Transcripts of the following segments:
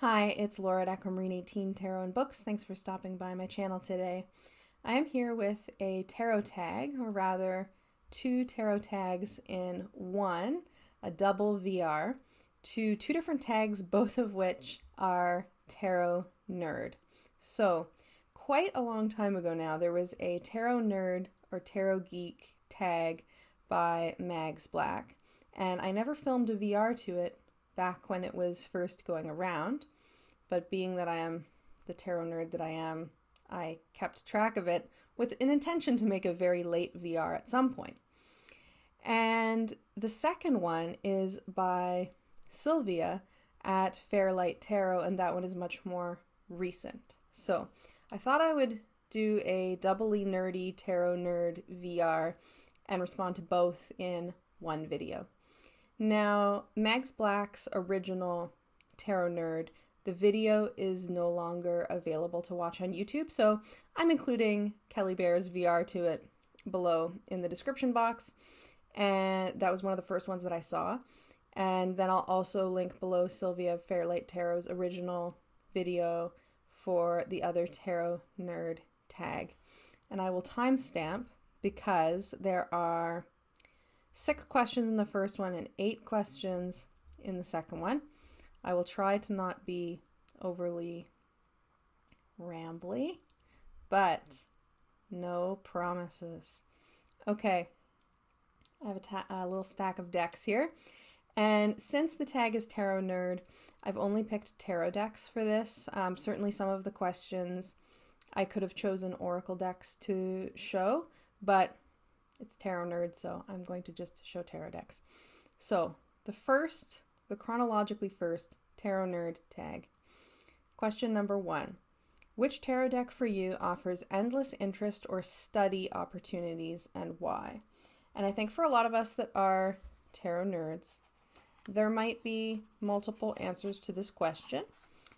Hi, it's Laura at Aquamarine 18 Tarot and Books. Thanks for stopping by my channel today. I am here with a tarot tag, or rather two tarot tags in one, a double VR, to two different tags, both of which are Tarot Nerd. So, quite a long time ago now, there was a Tarot Nerd or Tarot Geek tag by Mags Black, and I never filmed a VR to it back when it was first going around, but being that I am the tarot nerd that I am, I kept track of it with an intention to make a very late VR at some point. And the second one is by Silvia at Fairlight Tarot, and that one is much more recent. So I thought I would do a doubly nerdy tarot nerd VR and respond to both in one video. Now, Mags Black's original Tarot Nerd, the video is no longer available to watch on YouTube, so I'm including Kelly Bear's VR to it below in the description box, and that was one of the first ones that I saw. And then I'll also link below Silvia of Fairlight Tarot's original video for the other Tarot Nerd tag. And I will timestamp because there are 6 questions in the first one and 8 questions in the second one. I will try to not be overly rambly, but no promises. Okay, I have a little stack of decks here. And since the tag is Tarot Nerd, I've only picked tarot decks for this. Certainly some of the questions I could have chosen oracle decks to show, but it's Tarot Nerd, so I'm going to just show tarot decks. So the chronologically first Tarot Nerd tag. Question number 1. Which tarot deck for you offers endless interest or study opportunities, and why? And I think for a lot of us that are tarot nerds, there might be multiple answers to this question.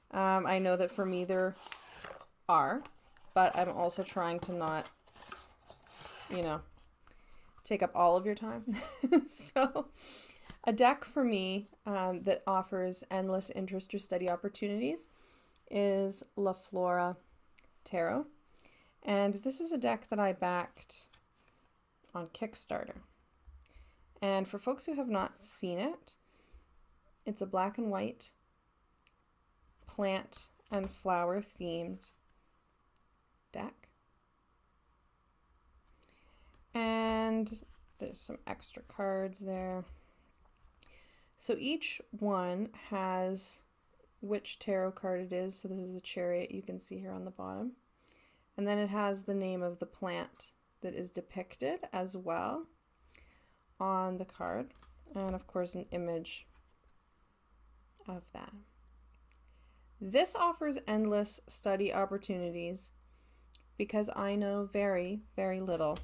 I know that for me there are, but I'm also trying to not, take up all of your time. So a deck for me that offers endless interest or study opportunities is La Flora Tarot. And this is a deck that I backed on Kickstarter. And for folks who have not seen it, it's a black and white plant and flower themed deck. And there's some extra cards there. So each one has which tarot card it is. So this is the Chariot you can see here on the bottom. And then it has the name of the plant that is depicted as well on the card. And of course an image of that. This offers endless study opportunities because I know very, very little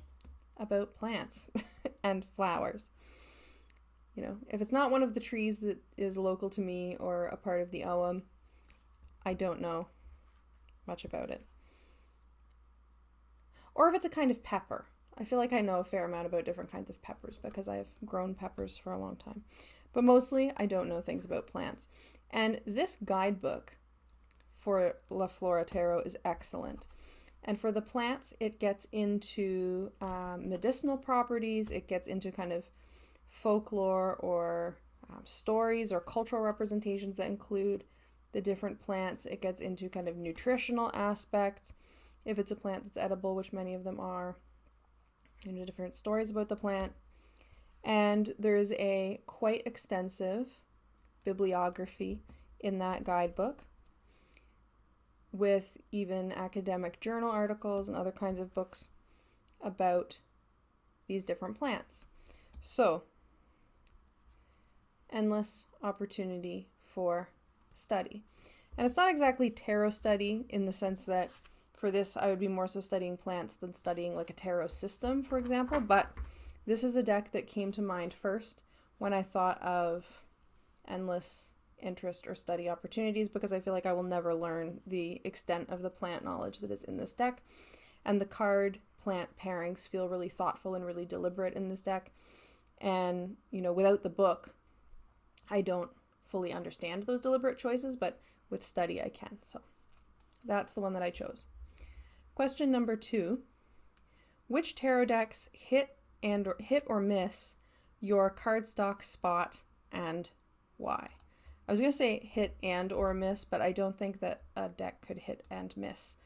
about plants and flowers. If it's not one of the trees that is local to me or a part of the OM, I don't know much about it. Or if it's a kind of pepper. I feel like I know a fair amount about different kinds of peppers because I've grown peppers for a long time. But mostly, I don't know things about plants. And this guidebook for La Flora Tarot is excellent. And for the plants, it gets into medicinal properties. It gets into kind of folklore or stories or cultural representations that include the different plants. It gets into kind of nutritional aspects, if it's a plant that's edible, which many of them are, into different stories about the plant. And there's a quite extensive bibliography in that guidebook, with even academic journal articles and other kinds of books about these different plants. So, endless opportunity for study. And it's not exactly tarot study in the sense that for this I would be more so studying plants than studying like a tarot system, for example, but this is a deck that came to mind first when I thought of endless interest or study opportunities, because I feel like I will never learn the extent of the plant knowledge that is in this deck. And the card plant pairings feel really thoughtful and really deliberate in this deck. And, without the book, I don't fully understand those deliberate choices, but with study I can. So that's the one that I chose. Question number 2. Which tarot decks hit or miss your cardstock spot and why? I was going to say hit and or miss, but I don't think that a deck could hit and miss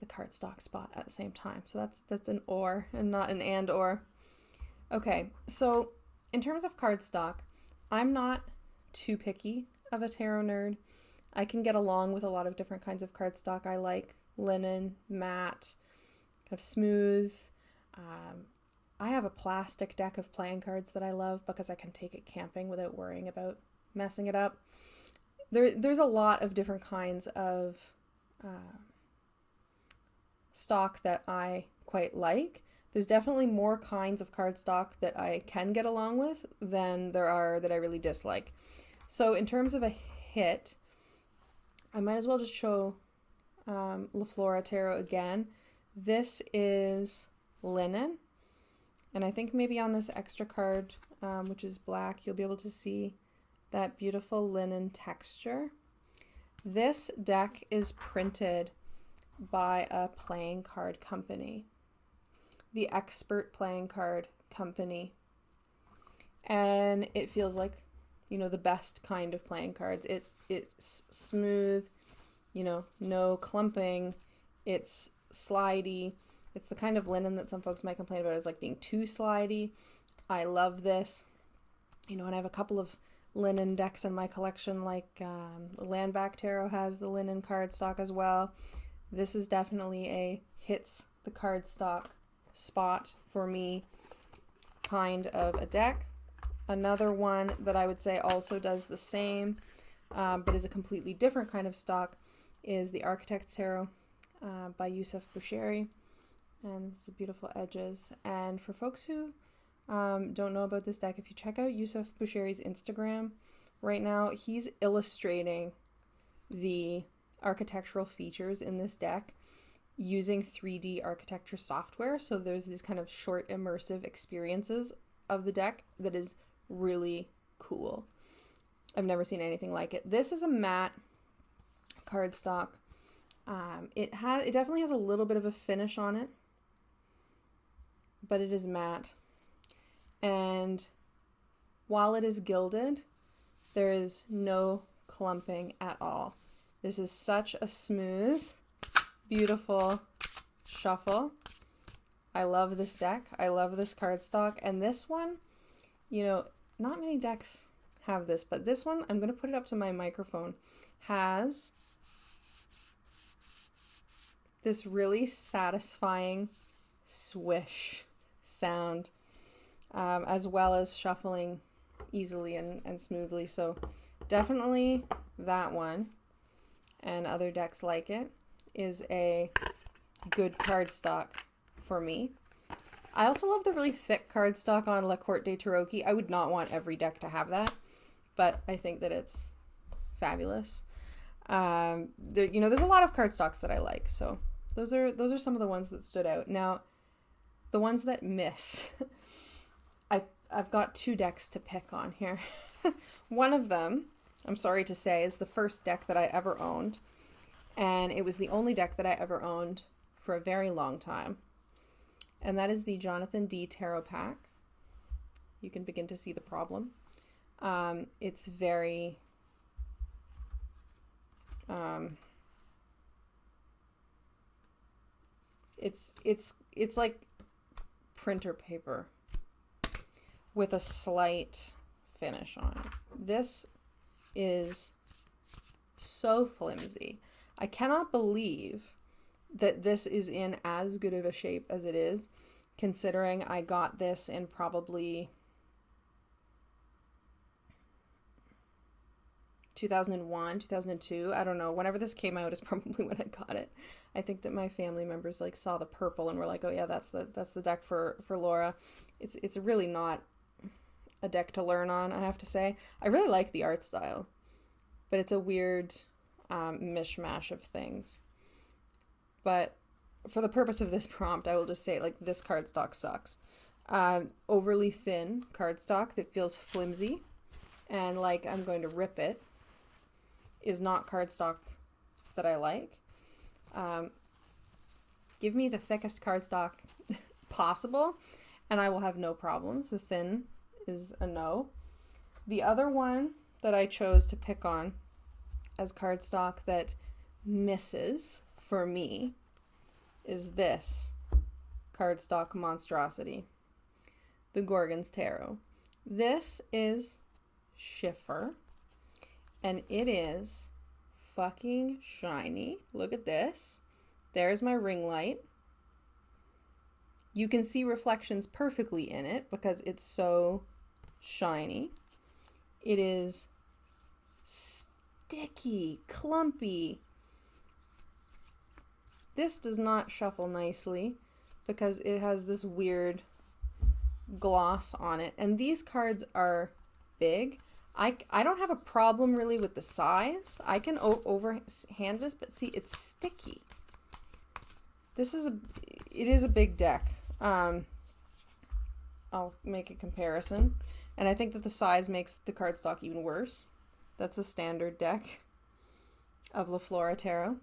the cardstock spot at the same time. So that's an or and not an and or. Okay, so in terms of cardstock, I'm not too picky of a tarot nerd. I can get along with a lot of different kinds of cardstock. I like linen, matte, kind of smooth. I have a plastic deck of playing cards that I love because I can take it camping without worrying about messing it up. There's a lot of different kinds of stock that I quite like. There's definitely more kinds of cardstock that I can get along with than there are that I really dislike. So in terms of a hit, I might as well just show La Flora Tarot again. This is linen, and I think maybe on this extra card, which is black, you'll be able to see that beautiful linen texture. This deck is printed by a playing card company, the Expert Playing Card Company, and it feels like, you know, the best kind of playing cards. It's smooth, you know, no clumping, it's slidey. It's the kind of linen that some folks might complain about as like being too slidey. I love this, you know, and I have a couple of linen decks in my collection, like Landback Tarot has the linen cardstock as well. This is definitely a hits the cardstock spot for me kind of a deck. Another one that I would say also does the same, but is a completely different kind of stock, is the Architect's Tarot by Yusuf Bushiri. And this is the beautiful edges. And for folks who don't know about this deck, if you check out Yusuf Bushiri's Instagram right now, he's illustrating the architectural features in this deck using 3D architecture software. So there's these kind of short immersive experiences of the deck that is really cool. I've never seen anything like it. This is a matte cardstock. It definitely has a little bit of a finish on it, but it is matte. And while it is gilded, there is no clumping at all. This is such a smooth, beautiful shuffle. I love this deck. I love this cardstock. And this one, you know, not many decks have this, but this one, I'm going to put it up to my microphone, has this really satisfying swish sound, as well as shuffling easily and smoothly. So definitely that one and other decks like it is a good cardstock for me. I also love the really thick cardstock on La Courte des Tarot. I would not want every deck to have that, but I think that it's fabulous. You know, there's a lot of cardstocks that I like, so those are some of the ones that stood out. Now, the ones that miss, I've got two decks to pick on here. One of them, I'm sorry to say, is the first deck that I ever owned, and it was the only deck that I ever owned for a very long time, and that is the Jonathan D. Tarot pack. You can begin to see the problem. It's very it's like printer paper with a slight finish on it. This is so flimsy. I cannot believe that this is in as good of a shape as it is, considering I got this in probably 2001, 2002. I don't know. Whenever this came out is probably when I got it. I think that my family members like saw the purple and were like, "Oh yeah, that's the deck for Laura." It's really not a deck to learn on, I have to say. I really like the art style, but it's a weird mishmash of things. But for the purpose of this prompt, I will just say, like, this cardstock sucks. Overly thin cardstock that feels flimsy and like I'm going to rip it is not cardstock that I like. Give me the thickest cardstock possible and I will have no problems. The thin is a no. The other one that I chose to pick on as cardstock that misses for me is this cardstock monstrosity, the Gorgon's Tarot. This is Schiffer, and it is fucking shiny. Look at this. There's my ring light. You can see reflections perfectly in it because it's so shiny. It is sticky, clumpy. This does not shuffle nicely because it has this weird gloss on it. And these cards are big. I don't have a problem really with the size. I can overhand this, but see, it's sticky. It is a big deck. I'll make a comparison. And I think that the size makes the cardstock even worse. That's a standard deck of La Flora Tarot.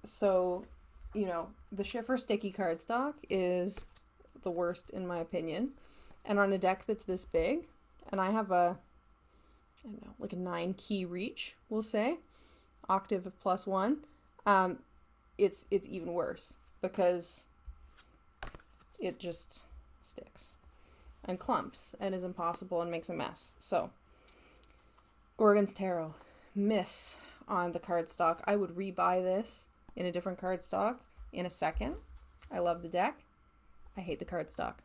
So, you know, the Schiffer sticky cardstock is the worst in my opinion. And on a deck that's this big, and I have I don't know, like a 9 key reach, we'll say, octave of +1, it's even worse because it just sticks and clumps and is impossible and makes a mess. So, Gorgon's Tarot, miss on the cardstock. I would rebuy this in a different cardstock in a second. I love the deck. I hate the cardstock.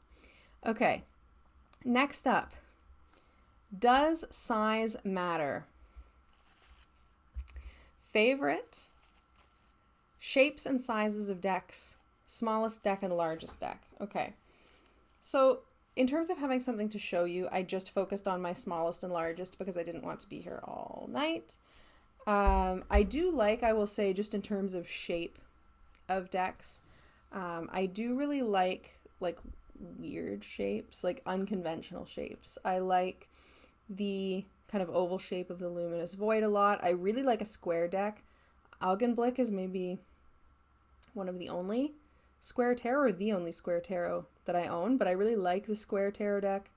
Okay, next up. Does size matter? Favorite shapes and sizes of decks, smallest deck and largest deck. Okay, so in terms of having something to show you, I just focused on my smallest and largest because I didn't want to be here all night. I do like, I will say, just in terms of shape of decks, I do really like weird shapes, like unconventional shapes. I like the kind of oval shape of the Luminous Void a lot. I really like a square deck. Augenblick is maybe one of the only square tarot, or the only square tarot that I own, but I really like the square tarot deck.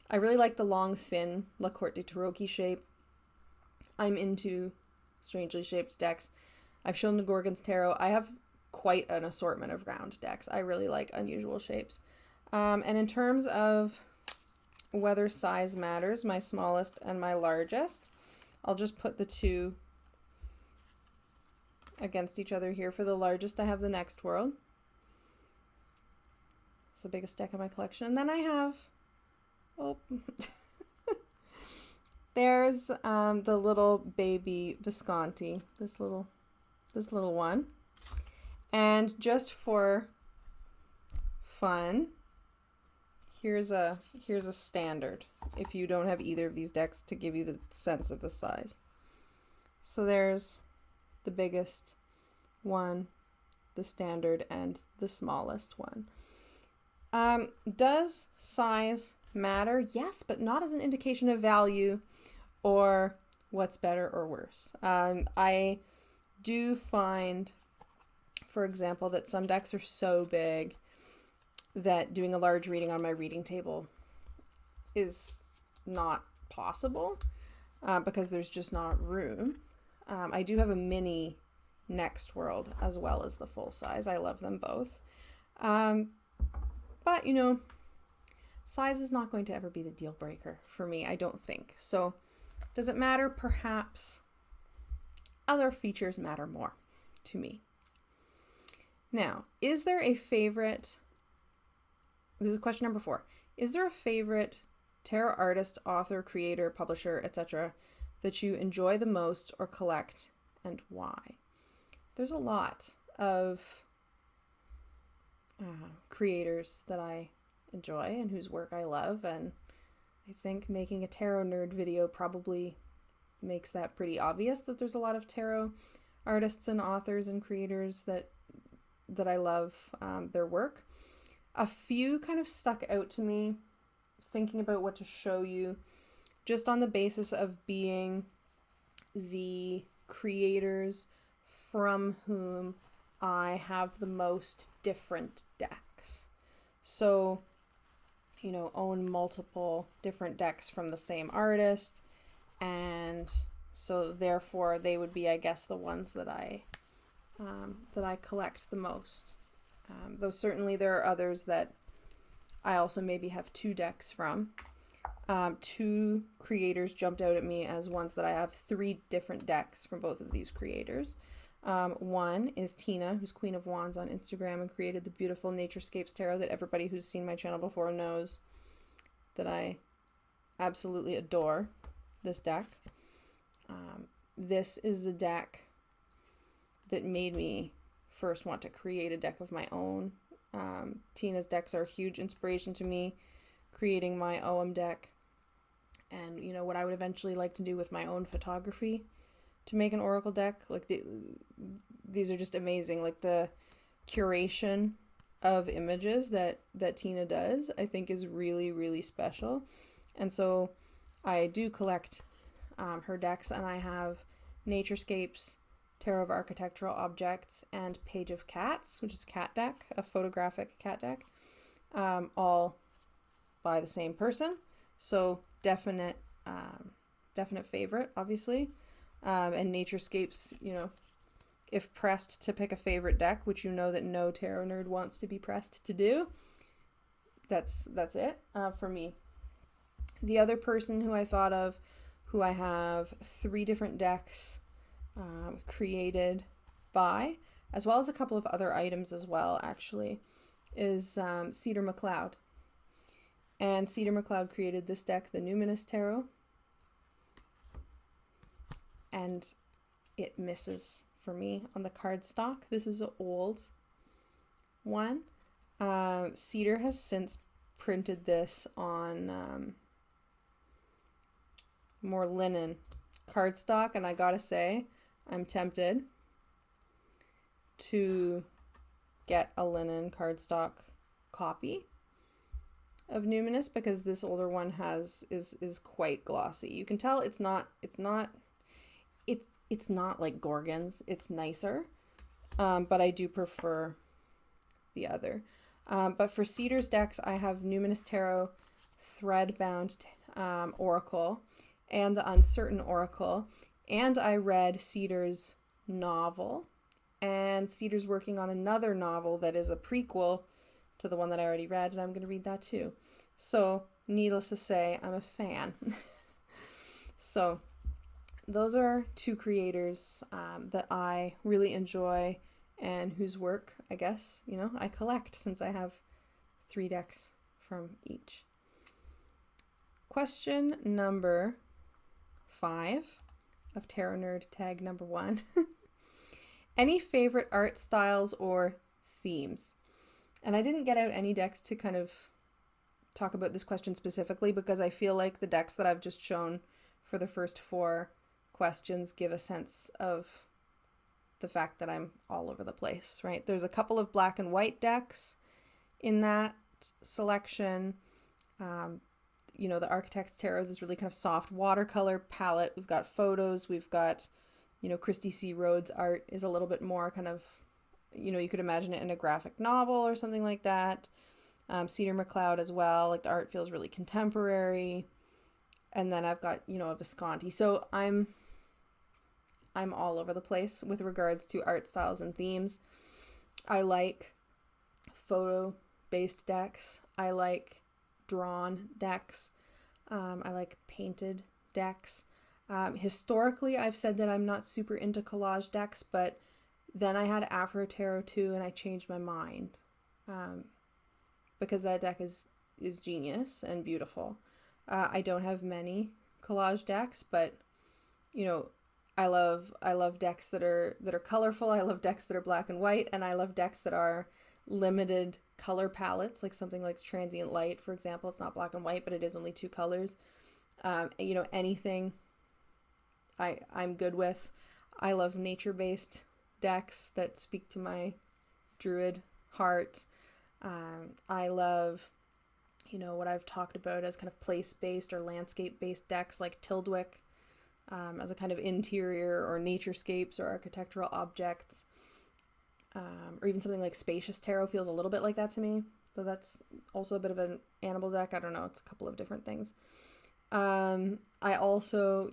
I really like the long, thin La Corte de Tarocchi shape. I'm into strangely shaped decks. I've shown the Gorgon's Tarot. I have quite an assortment of round decks. I really like unusual shapes. And in terms of whether size matters, my smallest and my largest, I'll just put the two against each other here. For the largest, I have the Next World. It's the biggest deck in my collection. And then I have, there's the little baby Visconti, this little one. And just for fun, here's a standard if you don't have either of these decks to give you the sense of the size. So there's the biggest one, the standard, and the smallest one. Does size matter? Yes, but not as an indication of value or what's better or worse. I do find, for example, that some decks are so big that doing a large reading on my reading table is not possible because there's just not room. I do have a mini Next World as well as the full size. I love them both. But, you know, size is not going to ever be the deal breaker for me, I don't think. So, does it matter? Perhaps other features matter more to me. Now, is there a favorite... This is question number 4. Is there a favorite tarot artist, author, creator, publisher, etc. that you enjoy the most or collect, and why? There's a lot of creators that I enjoy and whose work I love, and I think making a tarot nerd video probably makes that pretty obvious that there's a lot of tarot artists and authors and creators that I love their work. A few kind of stuck out to me thinking about what to show you. just on the basis of being the creators from whom I have the most different decks. So, own multiple different decks from the same artist, and so therefore they would be, I guess, the ones that I collect the most. Though certainly there are others that I also maybe have 2 decks from. 2 creators jumped out at me as ones that I have 3 different decks from both of these creators. One is Tina, who's Queen of Wands on Instagram and created the beautiful Naturescapes Tarot that everybody who's seen my channel before knows that I absolutely adore this deck. This is a deck that made me first want to create a deck of my own. Tina's decks are a huge inspiration to me creating my OM deck, and what I would eventually like to do with my own photography to make an oracle deck. Like these are just amazing. Like the curation of images that Tina does, I think is really, really special. And so I do collect her decks, and I have Naturescapes, Tarot of Architectural Objects, and Page of Cats, which is a cat deck, a photographic cat deck, all by the same person. So definite favorite, obviously. And Naturescapes, if pressed to pick a favorite deck, which that no tarot nerd wants to be pressed to do, that's it for me. The other person who I thought of, who I have 3 different decks created by, as well as a couple of other items as well, actually, is Cedar McLeod. And Cedar McLeod created this deck, the Numinous Tarot, and it misses for me on the cardstock. This is an old one. Cedar has since printed this on more linen cardstock, and I gotta say, I'm tempted to get a linen cardstock copy of Numinous, because this older one is quite glossy. You can tell it's not like Gorgon's. It's nicer, but I do prefer the other. But for Cedar's decks, I have Numinous Tarot, Threadbound Oracle, and the Uncertain Oracle. And I read Cedar's novel, and Cedar's working on another novel that is a prequel to the one that I already read, and I'm going to read that too. So, needless to say, I'm a fan. So, those are 2 creators that I really enjoy, and whose work, I guess, I collect, since I have 3 decks from each. Question number 5 of Tarot Nerd tag number 1. Any favorite art styles or themes? And I didn't get out any decks to kind of talk about this question specifically, because I feel like the decks that I've just shown for the first 4 questions give a sense of the fact that I'm all over the place, right? There's a couple of black and white decks in that selection. The Architect's Tarot is this really kind of soft watercolor palette. We've got photos, we've got, Christy C. Rhodes' art is a little bit more kind of, you could imagine it in a graphic novel or something like that. Cedar McLeod as well, like the art feels really contemporary. And then I've got, a Visconti. So I'm all over the place with regards to art styles and themes. I like photo-based decks. I like drawn decks. I like painted decks. Historically, I've said that I'm not super into collage decks, but then I had Afro Tarot too, and I changed my mind. Because that deck is genius and beautiful. I don't have many collage decks, but I love decks that are colorful. I love decks that are black and white, and I love decks that are limited color palettes, like something like Transient Light, for example. It's not black and white, but it is only 2 colors. Anything I'm good with. I love nature-based decks that speak to my druid heart. I love, what I've talked about as kind of place-based or landscape-based decks like Tildwick, as a kind of interior or naturescapes or architectural objects, or even something like Spacious Tarot feels a little bit like that to me, but that's also a bit of an animal deck. I don't know, it's a couple of different things. I also,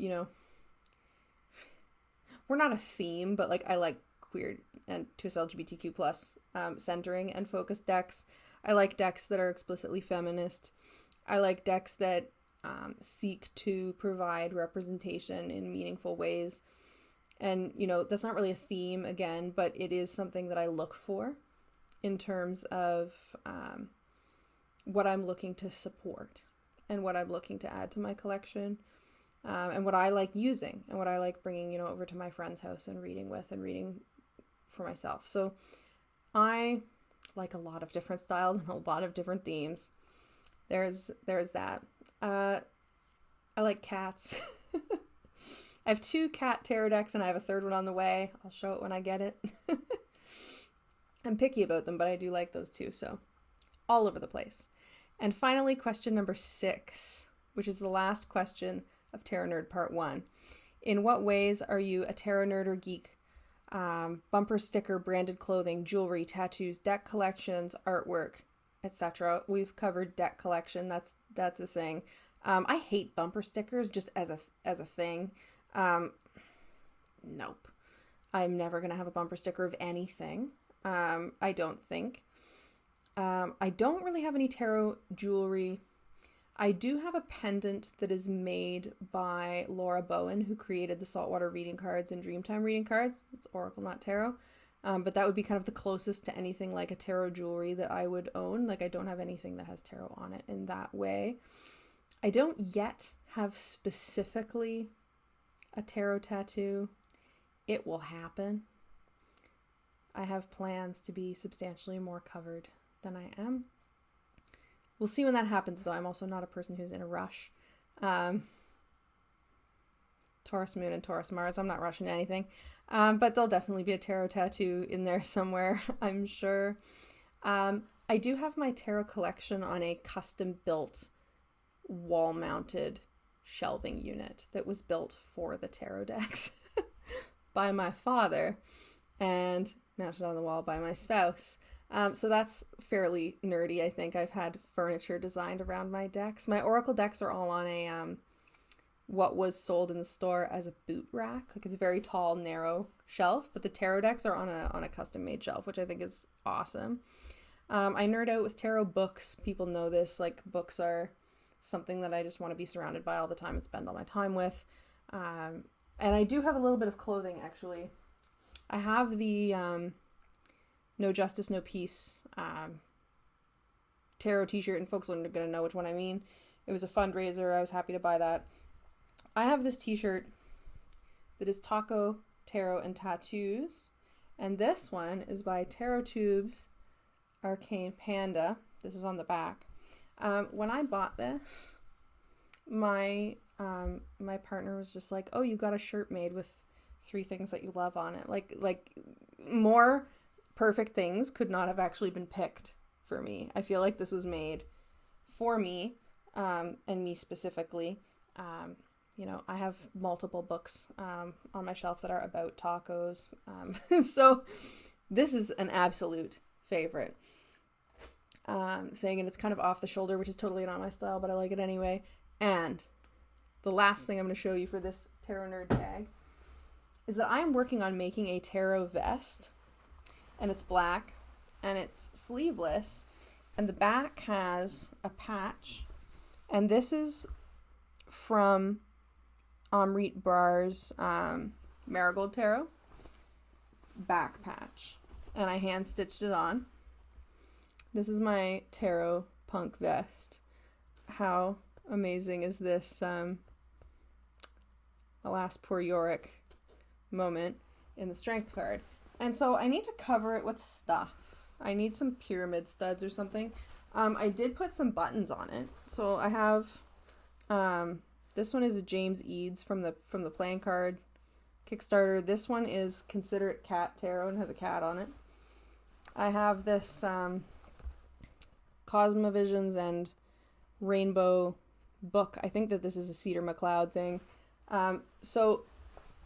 we're not a theme, but like I like queer and twist LGBTQ plus centering and focused decks. I like decks that are explicitly feminist. I like decks that seek to provide representation in meaningful ways. And, that's not really a theme again, but it is something that I look for in terms of what I'm looking to support and what I'm looking to add to my collection, and what I like using and what I like bringing, over to my friend's house and reading with and reading for myself. So I like a lot of different styles and a lot of different themes. There's that. I like cats. I have 2 cat tarot decks and I have a third one on the way. I'll show it when I get it. I'm picky about them, but I do like those too. So all over the place. And finally, question number 6, which is the last question of Tarot Nerd Part 1. In what ways are you a tarot nerd or geek? Bumper sticker, branded clothing, jewelry, tattoos, deck collections, artwork, etc. We've covered deck collection. That's a thing. I hate bumper stickers just as a thing. Nope. I'm never gonna have a bumper sticker of anything. I don't think. I don't really have any tarot jewelry. I do have a pendant that is made by Laura Bowen, who created the Saltwater reading cards and Dreamtime reading cards. It's Oracle, not tarot. But that would be kind of the closest to anything like a tarot jewelry that I would own. Like, I don't have anything that has tarot on it in that way. I don't yet have specifically a tarot tattoo. It will happen. I have plans to be substantially more covered than I am. We'll see when that happens, though. I'm also not a person who's in a rush. Taurus Moon and Taurus Mars, I'm not rushing anything. But there'll definitely be a tarot tattoo in there somewhere, I'm sure. I do have my tarot collection on a custom-built, wall-mounted shelving unit that was built for the tarot decks by my father and mounted on the wall by my spouse. So that's fairly nerdy, I think. I've had furniture designed around my decks. My Oracle decks are all on a what was sold in the store as a boot rack. Like, it's a very tall, narrow shelf, but the tarot decks are on a custom-made shelf, which I think is awesome. I nerd out with tarot books. People know this. Like, books are something that I just want to be surrounded by all the time and spend all my time with. And I do have a little bit of clothing, actually. I have the No Justice, No Peace tarot t-shirt, and folks are going to know which one I mean. It was a fundraiser. I was happy to buy that. I have this t-shirt that is Taco, Tarot, and Tattoos. And this one is by Tarot Tubes Arcane Panda. This is on the back. When I bought this, my partner was just like, "Oh, you got a shirt made with 3 things that you love on it." Like more perfect things could not have actually been picked for me. I feel like this was made for me, and me specifically. I have multiple books on my shelf that are about tacos. So this is an absolute favorite thing, and it's kind of off the shoulder, which is totally not my style, but I like it anyway. And the last thing I'm going to show you for this Tarot Nerd tag is that I am working on making a tarot vest, and it's black, and it's sleeveless, and the back has a patch, and this is from Amrit Brar's Marigold Tarot back patch, and I hand stitched it on. This is my tarot punk vest. How amazing is this alas poor Yorick moment in the strength card. And so I need to cover it with stuff. I need some pyramid studs or something. I did put some buttons on it. So I have this one is a James Eads from the playing card Kickstarter. This one is Considerate Cat Tarot and has a cat on it. I have this Cosmovisions and rainbow book. I think that this is a Cedar McLeod thing. So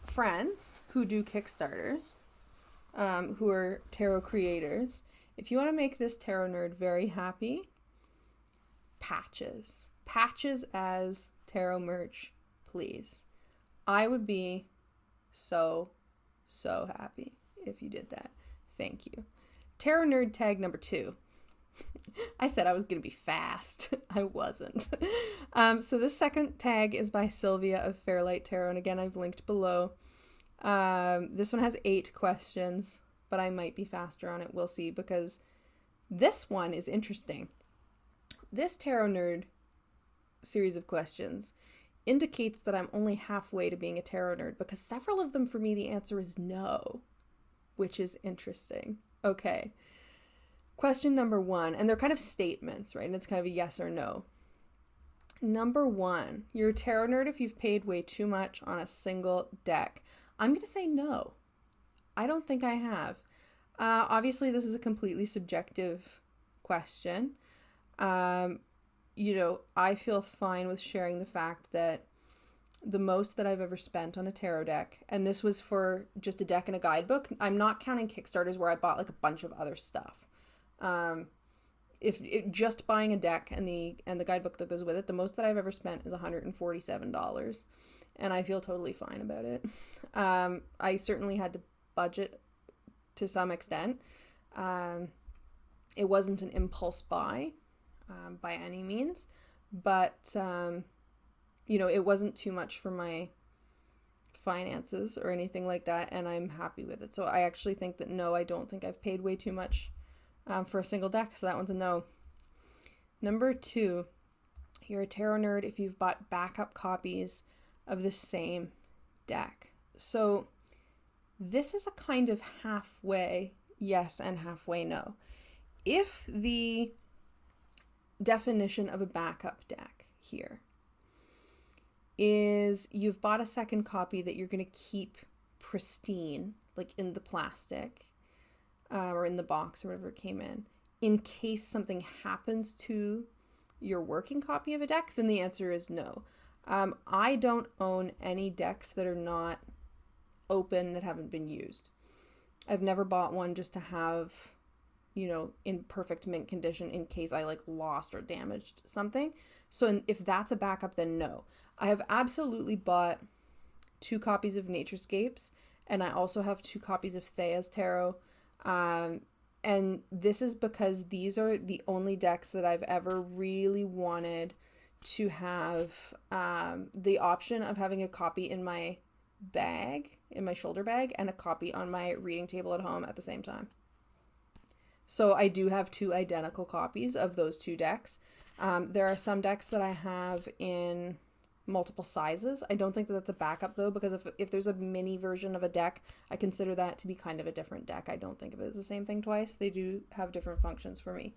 friends who do Kickstarters, who are tarot creators, if you want to make this tarot nerd very happy, patches as tarot merch, please. I would be so happy if you did that. Thank you. Tarot nerd tag number 2. I said I was going to be fast. I wasn't. So this second tag is by Silvia of Fairlight Tarot, and again, I've linked below. This one has 8 questions, but I might be faster on it. We'll see, because this one is interesting. This tarot nerd series of questions indicates that I'm only halfway to being a tarot nerd, because several of them, for me, the answer is no, which is interesting. Okay. Question number 1, and they're kind of statements, right? And it's kind of a yes or no. Number 1, you're a tarot nerd if you've paid way too much on a single deck. I'm going to say no. I don't think I have. Obviously, this is a completely subjective question. I feel fine with sharing the fact that the most that I've ever spent on a tarot deck, and this was for just a deck and a guidebook. I'm not counting Kickstarters where I bought like a bunch of other stuff. If just buying a deck and the guidebook that goes with it, the most that I've ever spent is $147, and I feel totally fine about it. I certainly had to budget to some extent. It wasn't an impulse buy by any means, but it wasn't too much for my finances or anything like that, and I'm happy with it. So I actually think that no, I don't think I've paid way too much for a single deck, so that one's a no. Number 2, you're a tarot nerd if you've bought backup copies of the same deck. So this is a kind of halfway yes and halfway no. If the definition of a backup deck here is you've bought a second copy that you're going to keep pristine, like in the plastic, or in the box or whatever it came in case something happens to your working copy of a deck, then the answer is no. I don't own any decks that are not open, that haven't been used. I've never bought one just to have, in perfect mint condition in case I lost or damaged something. So if that's a backup, then no. I have absolutely bought 2 copies of Naturescapes, and I also have 2 copies of Thea's Tarot. And this is because these are the only decks that I've ever really wanted to have the option of having a copy in my bag, in my shoulder bag, and a copy on my reading table at home at the same time. So I do have 2 identical copies of those 2 decks. There are some decks that I have in multiple sizes. I don't think that that's a backup though, because if there's a mini version of a deck, I consider that to be kind of a different deck. I don't think of it as the same thing twice. They do have different functions for me.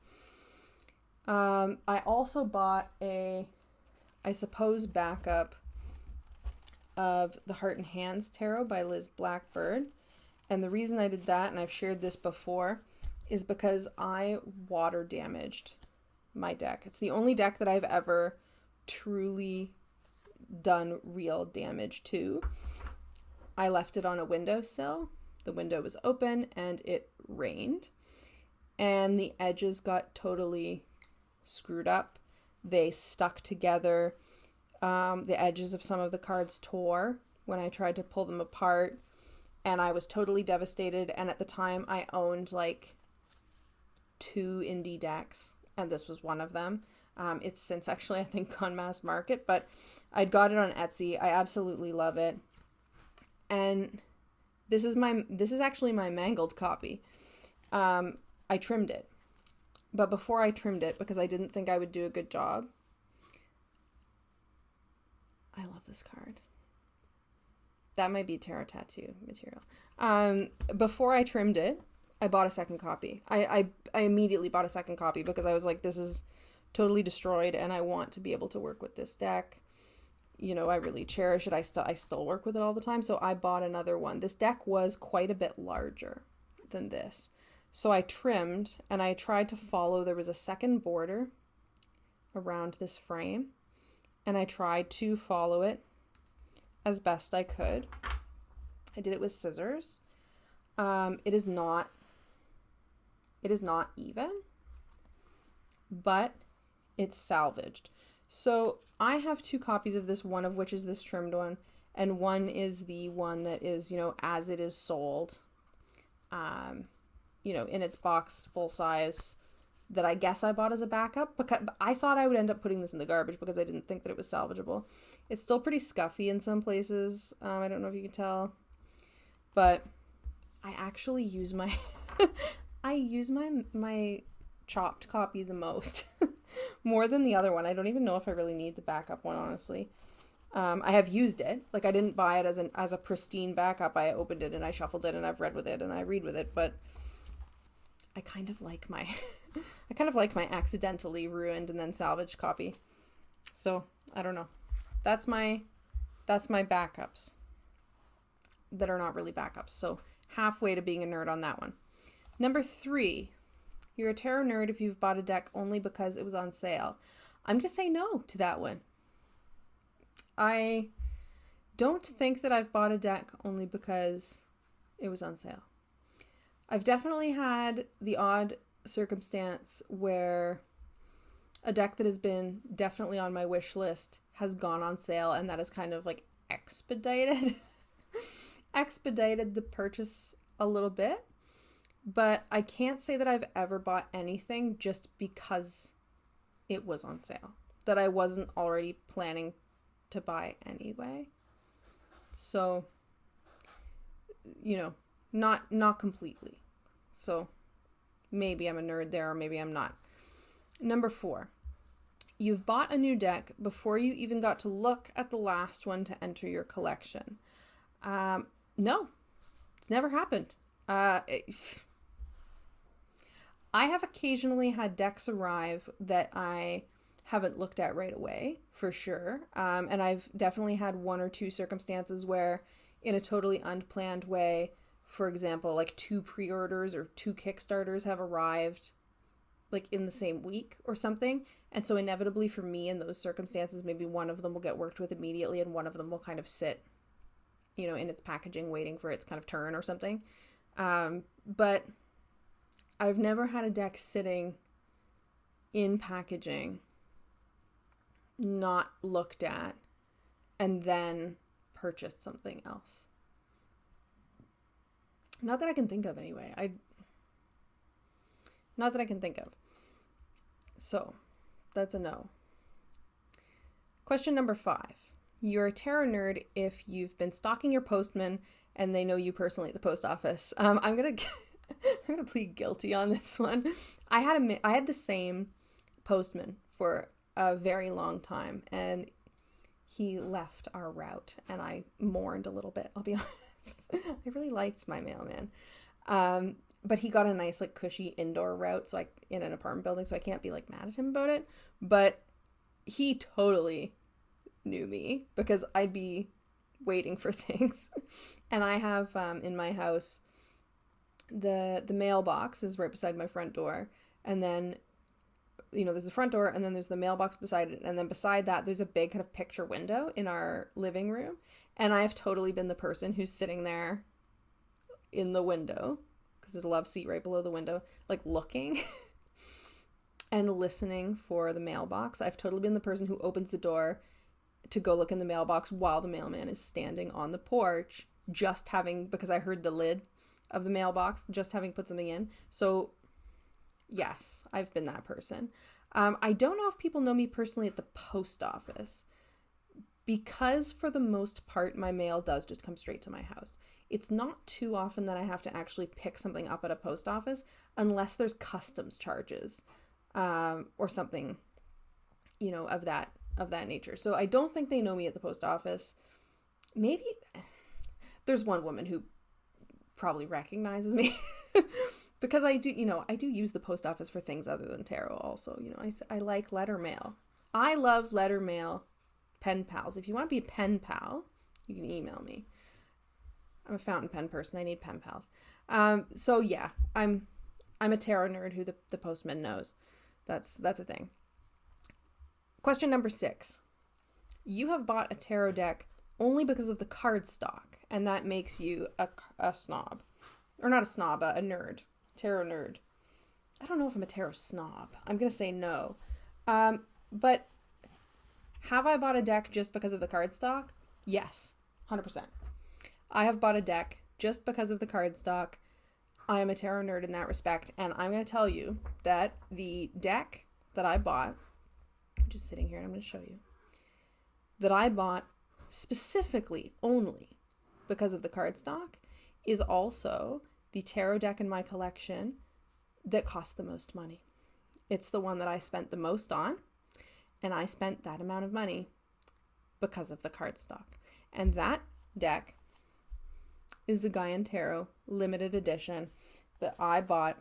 I also bought I suppose, backup of the Heart and Hands Tarot by Liz Blackbird. And the reason I did that, and I've shared this before, is because I water damaged my deck. It's the only deck that I've ever truly done real damage to. I left it on a windowsill. The window was open and it rained, and the edges got totally screwed up. They stuck together. The edges of some of the cards tore when I tried to pull them apart, and I was totally devastated. And at the time I owned 2 indie decks, and this was one of them. It's since actually, I think, gone mass market, but I'd got it on Etsy. I absolutely love it. And this is actually my mangled copy. I trimmed it. But before I trimmed it, because I didn't think I would do a good job, I love this card. That might be tarot tattoo material. Before I trimmed it, I bought a second copy. I immediately bought a second copy because I was like, this is totally destroyed and I want to be able to work with this deck. I really cherish it. I still work with it all the time. So I bought another one. This deck was quite a bit larger than this. So I trimmed and I tried to follow. There was a second border around this frame, and I tried to follow it as best I could. I did it with scissors. It is not even, but it's salvaged. So I have 2 copies of this, one of which is this trimmed one, and one is the one that is, as it is sold, in its box, full size, that I guess I bought as a backup, because I thought I would end up putting this in the garbage because I didn't think that it was salvageable. It's still pretty scuffy in some places. I don't know if you can tell, but I actually use my my chopped copy the most, more than the other one. I don't even know if I really need the backup one, honestly. I have used it. Like, I didn't buy it as a pristine backup. I opened it and I shuffled it and I've read with it and I read with it, but I kind of like my my accidentally ruined and then salvaged copy. So, I don't know. That's my backups that are not really backups. So, halfway to being a nerd on that one. Number 3, you're a tarot nerd if you've bought a deck only because it was on sale. I'm going to say no to that one. I don't think that I've bought a deck only because it was on sale. I've definitely had the odd circumstance where a deck that has been definitely on my wish list has gone on sale, and that has kind of like expedited the purchase a little bit. But I can't say that I've ever bought anything just because it was on sale, that I wasn't already planning to buy anyway. So, not completely. So maybe I'm a nerd there, or maybe I'm not. Number 4, you've bought a new deck before you even got to look at the last one to enter your collection. No, it's never happened. I have occasionally had decks arrive that I haven't looked at right away, for sure. And I've definitely had 1 or 2 circumstances where, in a totally unplanned way, for example, like 2 pre-orders or 2 Kickstarters have arrived like in the same week or something. And so inevitably for me in those circumstances, maybe one of them will get worked with immediately and one of them will kind of sit, in its packaging waiting for its kind of turn or something. But I've never had a deck sitting in packaging, not looked at, and then purchased something else. Not that I can think of anyway. Not that I can think of. So, that's a no. Question number 5. You're a tarot nerd if you've been stalking your postman and they know you personally at the post office. I'm gonna plead guilty on this one. I had the same postman for a very long time, and he left our route, and I mourned a little bit, I'll be honest. I really liked my mailman. But he got a nice, like, cushy indoor route, so in an apartment building, so I can't be, like, mad at him about it. But he totally knew me, because I'd be waiting for things. And I have, in my house, the mailbox is right beside my front door, and then there's the front door, and then there's the mailbox beside it, and then beside that there's a big kind of picture window in our living room, and I have totally been the person who's sitting there in the window, because there's a love seat right below the window, like looking and listening for the mailbox. I've totally been the person who opens the door to go look in the mailbox while the mailman is standing on the porch, because I heard the lid of the mailbox, just having put something in. So yes, I've been that person. I don't know if people know me personally at the post office, because for the most part, my mail does just come straight to my house. It's not too often that I have to actually pick something up at a post office, unless there's customs charges, or something, of that nature. So I don't think they know me at the post office. Maybe there's one woman who probably recognizes me because I do use the post office for things other than tarot also. I like letter mail. I love letter mail pen pals. If you want to be a pen pal, you can email me. I'm a fountain pen person. I need pen pals. So yeah, I'm a tarot nerd who the postman knows. That's a thing. Question number 6. You have bought a tarot deck only because of the card stock, and that makes you a snob. Or not a snob, a nerd. Tarot nerd. I don't know if I'm a tarot snob. I'm going to say no. But have I bought a deck just because of the card stock? Yes, 100%. I have bought a deck just because of the card stock. I am a tarot nerd in that respect, and I'm going to tell you that the deck that I bought, I'm just sitting here and I'm going to show you, that I bought specifically only because of the cardstock is also the tarot deck in my collection that cost the most money. It's the one that I spent the most on, and I spent that amount of money because of the cardstock. And that deck is the Gaian Tarot limited edition that I bought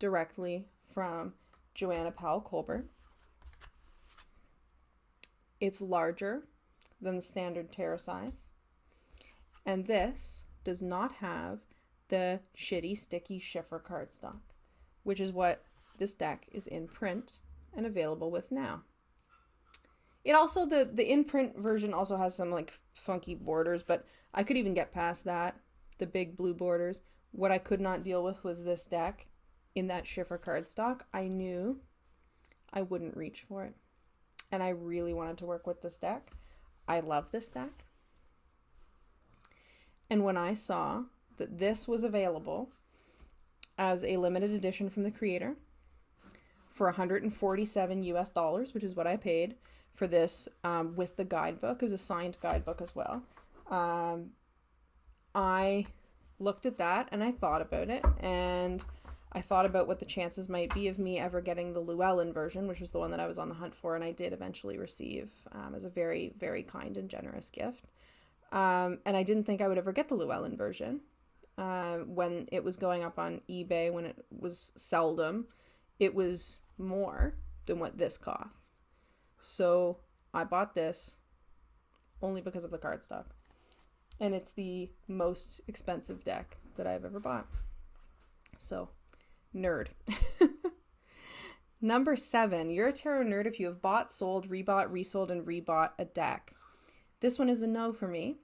directly from Joanna Powell Colbert. It's larger than the standard tarot size. And this does not have the shitty, sticky Schiffer cardstock, which is what this deck is in print and available with now. It also, the in-print version also has some like funky borders, but I could even get past that, the big blue borders. What I could not deal with was this deck in that Schiffer cardstock. I knew I wouldn't reach for it. And I really wanted to work with this deck. I love this deck. And when I saw that this was available as a limited edition from the creator for $147 US, which is what I paid for this with the guidebook. It was a signed guidebook as well. I looked at that and I thought about it, and I thought about what the chances might be of me ever getting the Llewellyn version, which was the one that I was on the hunt for, and I did eventually receive as a very, very kind and generous gift. And I didn't think I would ever get the Llewellyn version. When it was going up on eBay, when it was seldom, it was more than what this cost. So I bought this only because of the cardstock. And it's the most expensive deck that I've ever bought. So, nerd. Number 7, you're a tarot nerd if you have bought, sold, rebought, resold, and rebought a deck. This one is a no for me.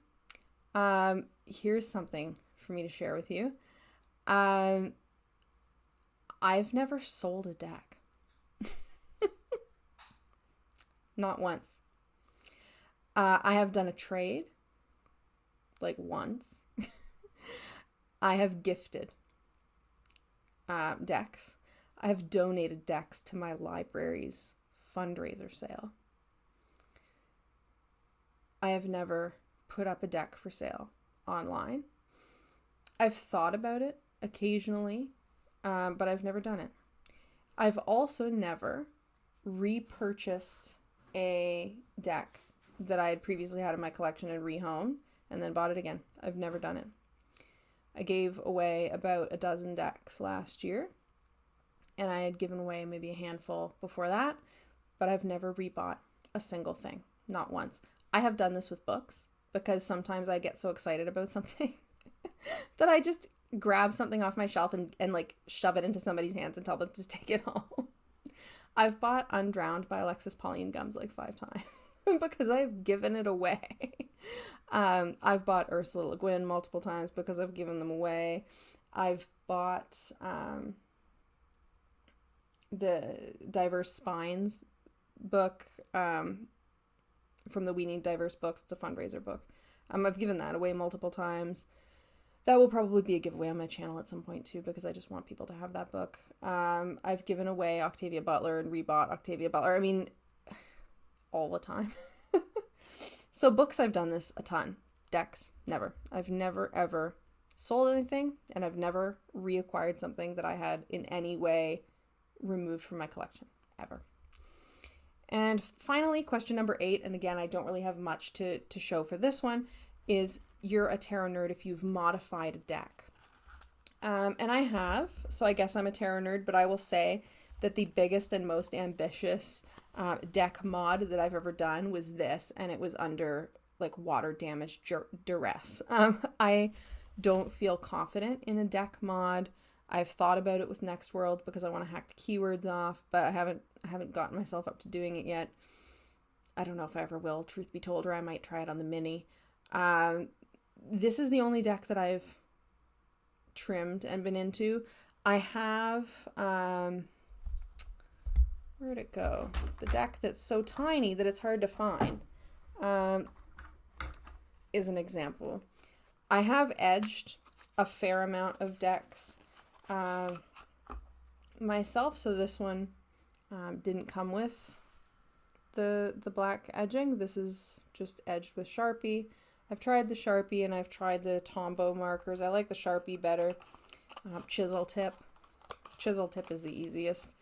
Here's something for me to share with you. I've never sold a deck. Not once. I have done a trade, like once. I have gifted decks. I have donated decks to my library's fundraiser sale. I have never put up a deck for sale online. I've thought about it occasionally, but I've never done it. I've also never repurchased a deck that I had previously had in my collection and rehomed and then bought it again. I've never done it. I gave away about a dozen decks last year, and I had given away maybe a handful before that, but I've never rebought a single thing, not once. I have done this with books because sometimes I get so excited about something that I just grab something off my shelf and like shove it into somebody's hands and tell them to take it home. I've bought Undrowned by Alexis Pauline Gumbs like 5 times because I've given it away. I've bought Ursula Le Guin multiple times because I've given them away. I've bought the Diverse Spines book from the We Need Diverse Books. It's a fundraiser book. I've given that away multiple times. That will probably be a giveaway on my channel at some point too, because I just want people to have that book. I've given away Octavia Butler and rebought Octavia Butler. I mean, all the time. So books, I've done this a ton. Decks, never. I've never ever sold anything, and I've never reacquired something that I had in any way removed from my collection, ever. And finally, question number 8, and again, I don't really have much to show for this one, is you're a tarot nerd if you've modified a deck. And I have, so I guess I'm a tarot nerd, but I will say that the biggest and most ambitious deck mod that I've ever done was this, and it was under like water damage duress. I don't feel confident in a deck mod. I've thought about it with Next World because I want to hack the keywords off, but I haven't gotten myself up to doing it yet. I don't know if I ever will, truth be told, or I might try it on the mini. This is the only deck that I've trimmed and been into. I have, where'd it go? The deck that's so tiny that it's hard to find is an example. I have edged a fair amount of decks myself, so this one didn't come with the black edging. This is just edged with Sharpie. I've tried the Sharpie and I've tried the Tombow markers. I like the Sharpie better. Chisel tip. Chisel tip is the easiest.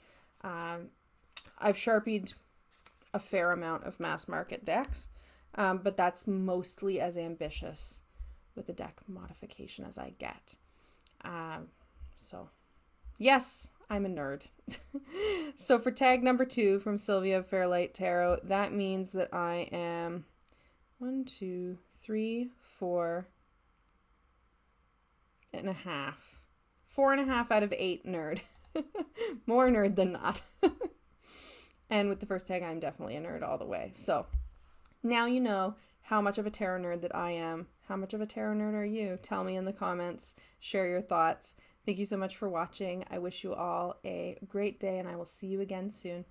I've Sharpied a fair amount of mass market decks, but that's mostly as ambitious with a deck modification as I get. So yes, I'm a nerd. So for tag number 2 from Silvia of Fairlight Tarot, that means that I am 1, 2, 3, 4 and a half. 4.5 out of 8 nerd. More nerd than not. And with the first tag, I'm definitely a nerd all the way. So now you know how much of a tarot nerd that I am. How much of a tarot nerd are you? Tell me in the comments. Share your thoughts. Thank you so much for watching. I wish you all a great day, and I will see you again soon.